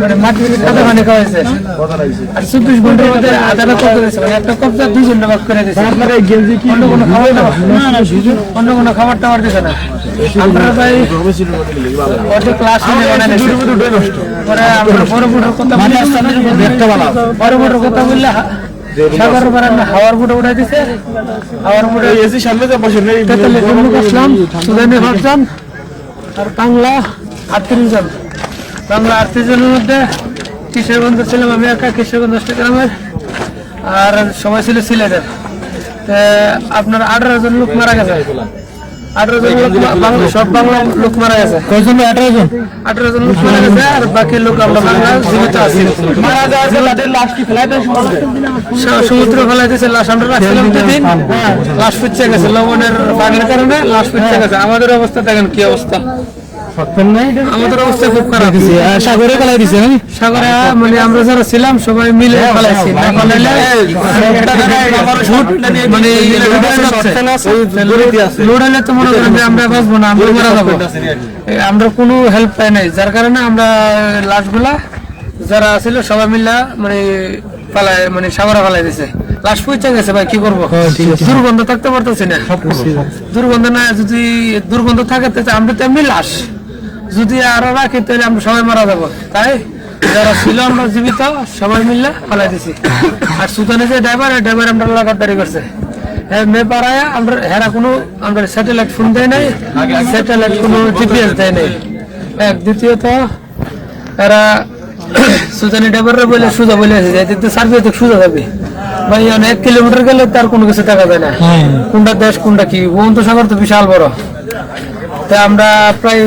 মানে মাটির কাদা পানি খাওয়াইছে আর 24 ঘন্টার মধ্যে আধাটা কত দিয়েছে মানে একটা কবজা 2 জন ভাগ করে দিয়েছে আপনারা গেঞ্জি কি অন্য কোনো খাবার না অন্য কোনো খাবার টাবার দিছে না আপনারা ভাই ওটা ক্লাস নিয়ে বানাইছে পরে আমরা বড় বড় কথা বলি একটা বানাও বড় বড় কথা বললে সাগর বারান্দা হাওয়ার বুটা উঠাই দিছে হাওয়ার বুটা এসি সামনে যা বসে নেই তেতলে লোক আসলাম সুদানে ভাবজান আর বাংলা 38 জন বাংলা 38 জনের মধ্যে কিশোরগঞ্জ ছিলাম আমি একা কিশোরগঞ্জ গ্রামের আর সবাই ছিল সিলেটের আপনার 18 জন লোক মারা গেছে 18 জন লোক বাংলা সব বাংলা লোক মারা গেছে কয়জন 18 জন লোক মারা গেছে আর বাকি লোক আমরা বাংলা জীবিত আছি মারা যাওয়ার তাদের লাশ কি ফেলাইতে সমুদ্র ফেলাইতেছে লাশ আমরা রাখছিলাম দিন লাশ ফুটছে গেছে লবণের পানির কারণে লাশ ফুটছে গেছে আমাদের অবস্থা দেখেন কি অবস্থা আমাদের অবস্থা খুব খারাপ সাগরে ফেলাই দিছে সাগরে মানে আমরা যারা ছিলাম সবাই মিলে ফেলাইছি না ফেলাইলে মানে লোড হলে তো মনে করেন যে আমরা বাঁচবো না আমরা মারা যাবো আমরা কোনো হেল্প পাই নাই যার কারণে আমরা লাশগুলা যারা ছিল সবাই মিলে মানে ফেলায় মানে সাগরে ফেলাই দিছে লাশ পৌঁছে গেছে ভাই কি করবো দুর্গন্ধ থাকতে পারতেছি না দুর্গন্ধ না যদি দুর্গন্ধ থাকে আমরা তো এমনি লাশ যদি আরো রাখি তাহলে আমরা সবাই মারা যাবো তাই যারা ছিল আমরা জীবিত সবাই মিললে ফেলাই দিছি আর সুতানে যে ড্রাইভার আমরা লাগাতারি করছে মে পাড়ায় আমরা হেরা কোনো আমরা স্যাটেলাইট ফোন দেয় নাই স্যাটেলাইট কোনো জিপিএস দেয় নাই এক দ্বিতীয়ত এরা সুতানি ড্রাইভাররা বলে সুজা বলে আছে সার্ভিস সুজা যাবে ভাই 1 কিলোমিটার গেলে তার কোনো কিছু দেখা যায় না কোনটা দেশ কোনটা কি বন্ধু সাগর তো বিশাল বড় তা আমরা প্রায়